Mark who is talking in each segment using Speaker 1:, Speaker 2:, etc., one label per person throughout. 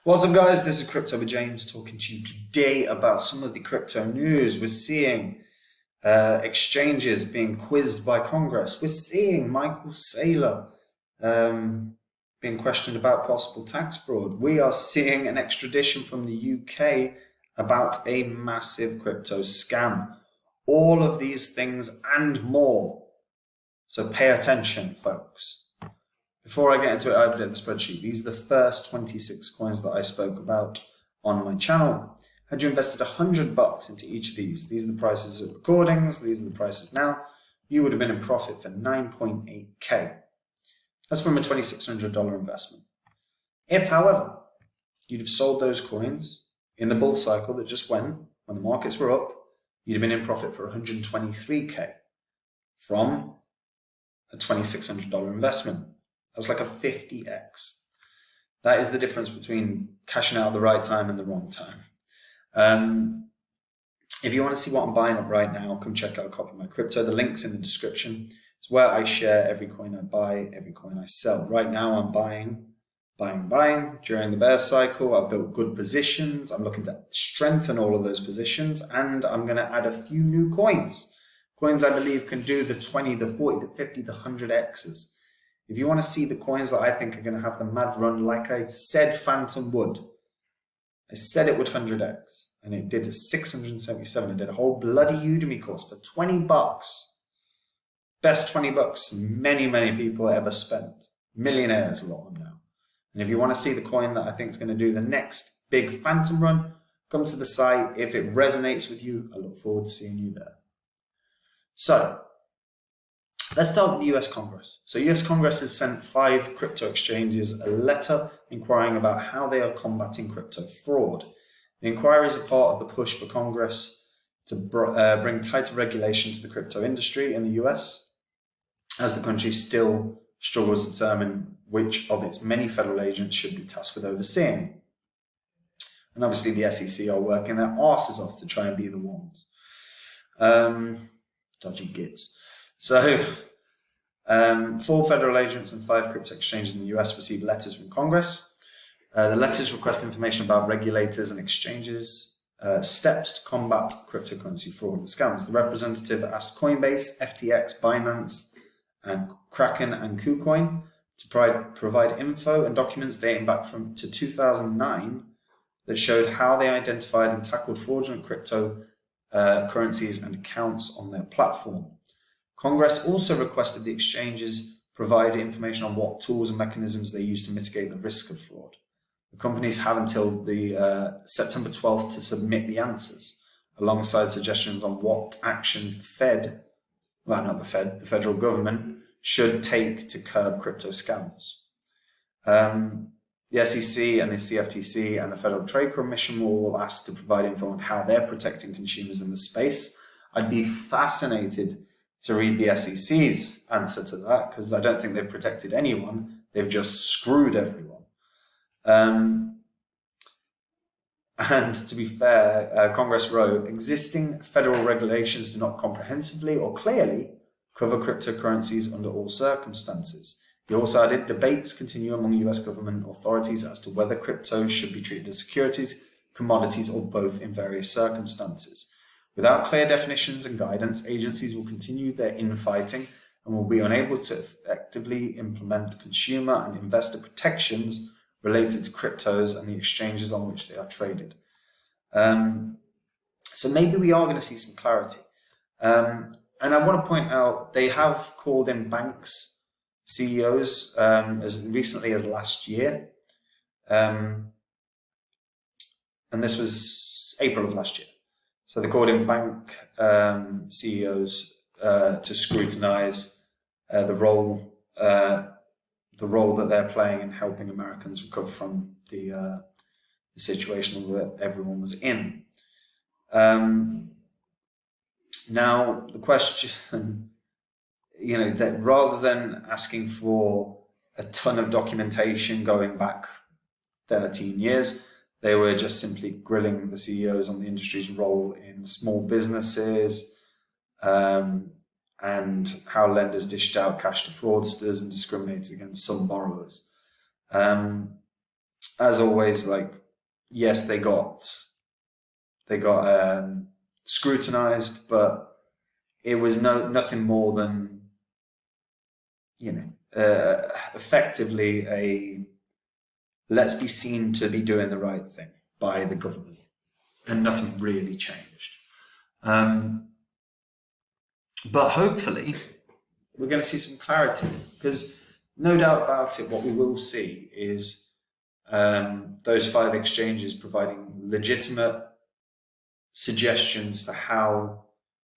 Speaker 1: What's up, guys? This is Crypto with James talking to you today about some of the crypto news. We're seeing exchanges being quizzed by Congress. We're seeing Michael Saylor being questioned about possible tax fraud. We are seeing an extradition from the UK about a massive crypto scam. All of these things and more. So pay attention, folks. Before I get into it, I opened up the spreadsheet. These are the first 26 coins that I spoke about on my channel. Had you invested $100 into each of these, these are the prices of recordings, these are the prices now, you would have been in profit for 9.8K. That's from a $2,600 investment. If, however, you'd have sold those coins in the bull cycle that just went, when the markets were up, you'd have been in profit for 123K from a $2,600 investment. That's like a 50x. That is the difference between cashing out at the right time and the wrong time. If you want to see what I'm buying up right now, come check out a copy of my crypto. The link's in the description. It's where I share every coin I buy, every coin I sell. Right now I'm buying. During the bear cycle, I've built good positions. I'm looking to strengthen all of those positions, and I'm going to add a few new coins. Coins I believe can do the 20, the 40, the 50, the 100x's. If you want to see the coins that I think are going to have the mad run, like I said Phantom would, I said it would 100x, and it did a 677. It did a whole bloody Udemy course for $20. Best $20 many people ever spent. Millionaires, a lot of them now. And if you want to see the coin that I think is going to do the next big Phantom run, come to the site. If it resonates with you, I look forward to seeing you there. So, let's start with the US Congress. So US Congress has sent 5 crypto exchanges a letter inquiring about how they are combating crypto fraud. The inquiries are part of the push for Congress to bring tighter regulation to the crypto industry in the US, as the country still struggles to determine which of its many federal agents should be tasked with overseeing. And obviously the SEC are working their asses off to try and be the ones. Dodgy gits. So, 4 federal agents and 5 crypto exchanges in the US received letters from Congress. The letters request information about regulators and exchanges, steps to combat cryptocurrency fraud and scams. The representative asked Coinbase, FTX, Binance, and Kraken and Kucoin to provide info and documents dating back to 2009 that showed how they identified and tackled fraudulent crypto currencies and accounts on their platform. Congress also requested the exchanges provide information on what tools and mechanisms they use to mitigate the risk of fraud. The companies have until the September 12th to submit the answers, alongside suggestions on what actions the federal government should take to curb crypto scams. The SEC and the CFTC and the Federal Trade Commission were all asked to provide info on how they're protecting consumers in the space. I'd be fascinated to read the SEC's answer to that, because I don't think they've protected anyone. They've just screwed everyone. And to be fair, Congress wrote, existing federal regulations do not comprehensively or clearly cover cryptocurrencies under all circumstances. He also added, debates continue among US government authorities as to whether crypto should be treated as securities, commodities, or both in various circumstances. Without clear definitions and guidance, agencies will continue their infighting and will be unable to effectively implement consumer and investor protections related to cryptos and the exchanges on which they are traded. So maybe we are going to see some clarity. And I want to point out, they have called in banks, CEOs, as recently as last year. And this was April of last year. So they called in bank CEOs to scrutinize the role that they're playing in helping Americans recover from the situation that everyone was in. Now the question, that rather than asking for a ton of documentation going back 13 years, they were just simply grilling the CEOs on the industry's role in small businesses and how lenders dished out cash to fraudsters and discriminated against some borrowers. as always, like, yes, they got scrutinized, but it was nothing more than, effectively a let's be seen to be doing the right thing by the government, and nothing really changed. But hopefully, we're going to see some clarity, because no doubt about it, what we will see is those 5 exchanges providing legitimate suggestions for how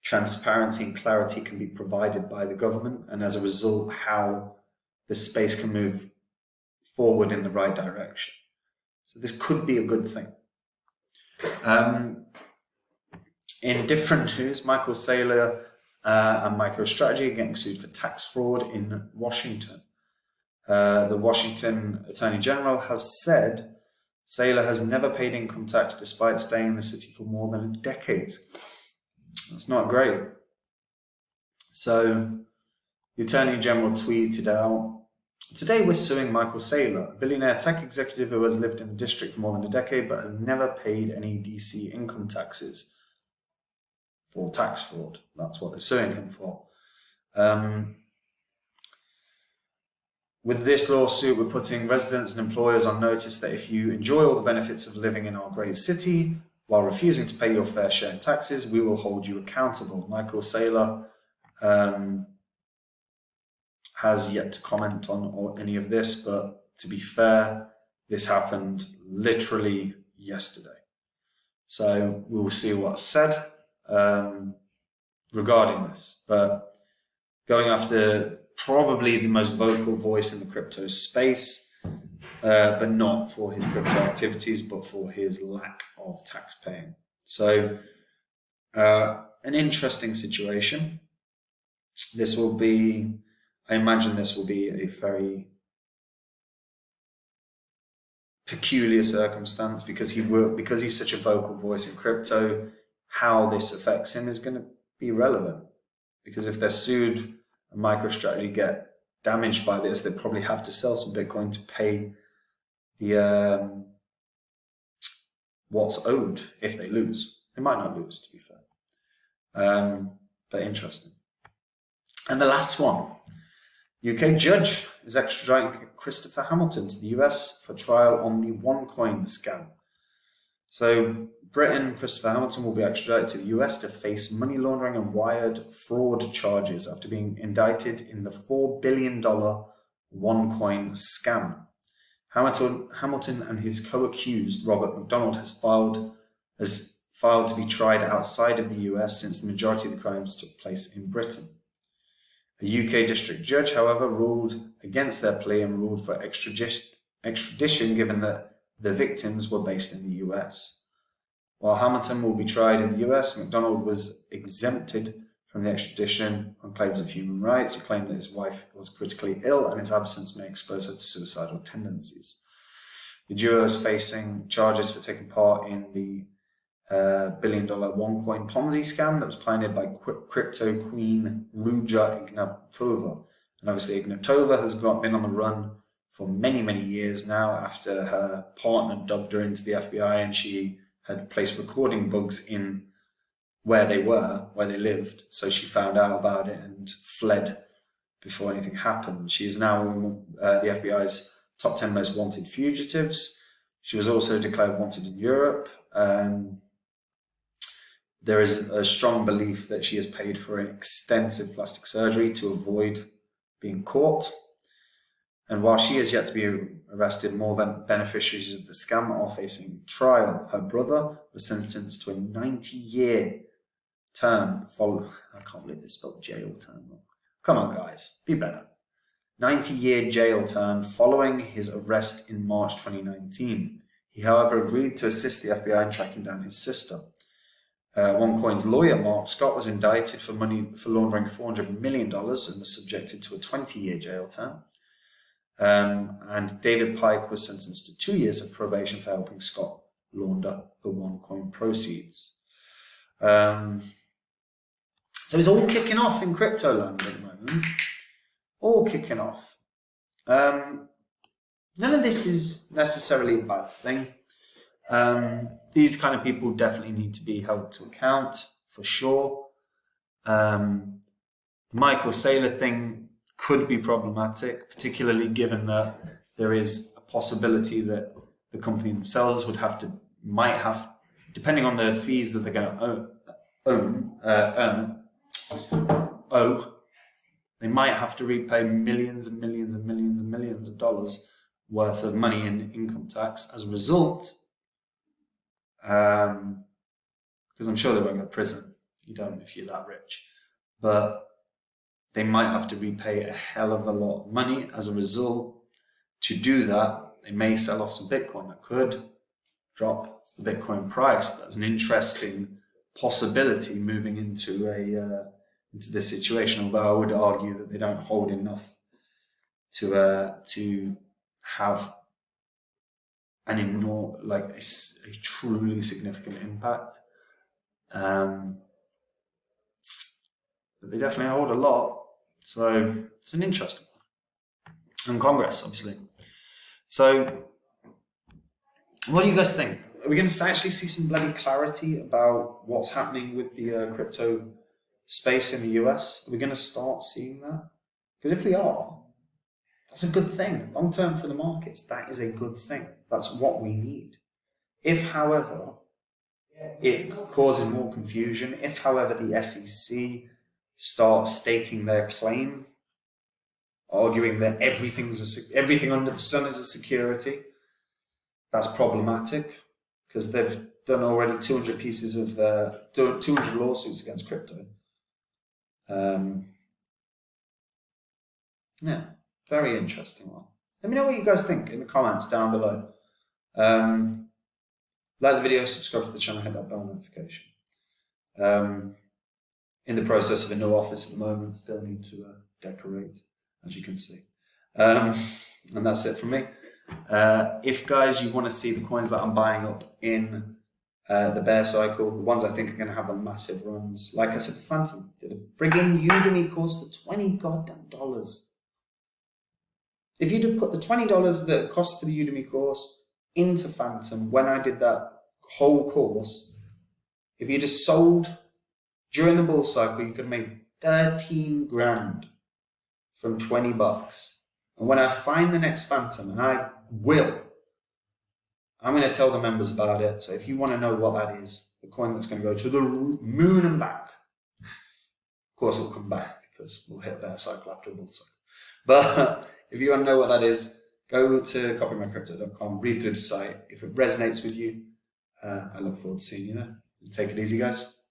Speaker 1: transparency and clarity can be provided by the government, and as a result, how the space can move forward in the right direction. So this could be a good thing. In different news, Michael Saylor and MicroStrategy are getting sued for tax fraud in Washington. The Washington Attorney General has said Saylor has never paid income tax despite staying in the city for more than a decade. That's not great. So the Attorney General tweeted out, "Today we're suing Michael Saylor, a billionaire tech executive who has lived in the district for more than a decade but has never paid any DC income taxes for tax fraud." That's what they're suing him for. With this lawsuit, we're putting residents and employers on notice that if you enjoy all the benefits of living in our great city while refusing to pay your fair share in taxes, we will hold you accountable. Michael Saylor has yet to comment on any of this, but to be fair, this happened literally yesterday. So we will see what's said regarding this. But going after probably the most vocal voice in the crypto space, but not for his crypto activities, but for his lack of tax paying. So an interesting situation. This will be, I imagine this will be a very peculiar circumstance, because he's such a vocal voice in crypto. How this affects him is going to be relevant, because if they're sued and MicroStrategy get damaged by this, they probably have to sell some Bitcoin to pay the what's owed if they lose. They might not lose, to be fair, but interesting. And the last one, UK judge is extraditing Christopher Hamilton to the US for trial on the OneCoin scam. So Britain, Christopher Hamilton will be extradited to the US to face money laundering and wired fraud charges after being indicted in the $4 billion OneCoin scam. Hamilton and his co-accused, Robert McDonald, has filed to be tried outside of the US since the majority of the crimes took place in Britain. A UK district judge, however, ruled against their plea and ruled for extradition, given that the victims were based in the US. While Hamilton will be tried in the US, McDonald was exempted from the extradition on claims of human rights. He claimed that his wife was critically ill and his absence may expose her to suicidal tendencies. The duo is facing charges for taking part in the $1 billion OneCoin Ponzi scam that was pioneered by crypto queen Ruja Ignatova. And obviously Ignatova has been on the run for many, many years now after her partner dubbed her into the FBI, and she had placed recording bugs in where they lived. So she found out about it and fled before anything happened. She is now the FBI's top 10 most wanted fugitives. She was also declared wanted in Europe. There is a strong belief that she has paid for an extensive plastic surgery to avoid being caught. And while she is yet to be arrested, more beneficiaries of the scam are facing trial. Her brother was sentenced to a 90-year term. I can't believe they spelled jail term. Come on, guys, be better. 90-year jail term following his arrest in March 2019. He, however, agreed to assist the FBI in tracking down his sister. OneCoin's lawyer, Mark Scott, was indicted for laundering $400 million and was subjected to a 20-year jail term. And David Pike was sentenced to 2 years of probation for helping Scott launder the OneCoin proceeds. So it's all kicking off in crypto land at the moment. All kicking off. none of this is necessarily a bad thing. These kind of people definitely need to be held to account, for sure. The Michael Saylor thing could be problematic, particularly given that there is a possibility that the company themselves might have, depending on the fees that they're going to owe, they might have to repay millions and millions and millions and millions of dollars worth of money in income tax as a result. Because I'm sure they won't go to prison. You don't if you're that rich. But they might have to repay a hell of a lot of money as a result. To do that, they may sell off some Bitcoin. That could drop the Bitcoin price. That's an interesting possibility moving into this situation. Although I would argue that they don't hold enough to have an enormous, a truly significant impact. But they definitely hold a lot. So it's an interesting one. And Congress, obviously. So what do you guys think? Are we going to actually see some bloody clarity about what's happening with the crypto space in the US? Are we going to start seeing that? Because if we are, that's a good thing. Long term for the markets, that is a good thing. That's what we need. If, however, it causes more confusion, if, however, the SEC start staking their claim, arguing that everything under the sun is a security, that's problematic, because they've done already 200 pieces of 200 lawsuits against crypto. Yeah, very interesting one. Let me know what you guys think in the comments down below. Like the video, subscribe to the channel, hit that bell notification. In the process of a new office at the moment, still need to decorate, as you can see. And that's it from me. If, guys, you want to see the coins that I'm buying up in the bear cycle, the ones I think are going to have the massive runs, like I said, the Phantom did a friggin' Udemy course for $20 goddamn dollars. If you'd have put the $20 that it cost for the Udemy course into Phantom when I did that whole course, if you'd have sold during the bull cycle, you could have made 13 grand from $20. And when I find the next Phantom, and I will, I'm going to tell the members about it. So if you want to know what that is, the coin that's going to go to the moon and back, of course it'll come back because we'll hit bear cycle after a bull cycle. But if you want to know what that is, go to copymycrypto.com, read through the site. If it resonates with you, I look forward to seeing you there. Take it easy, guys.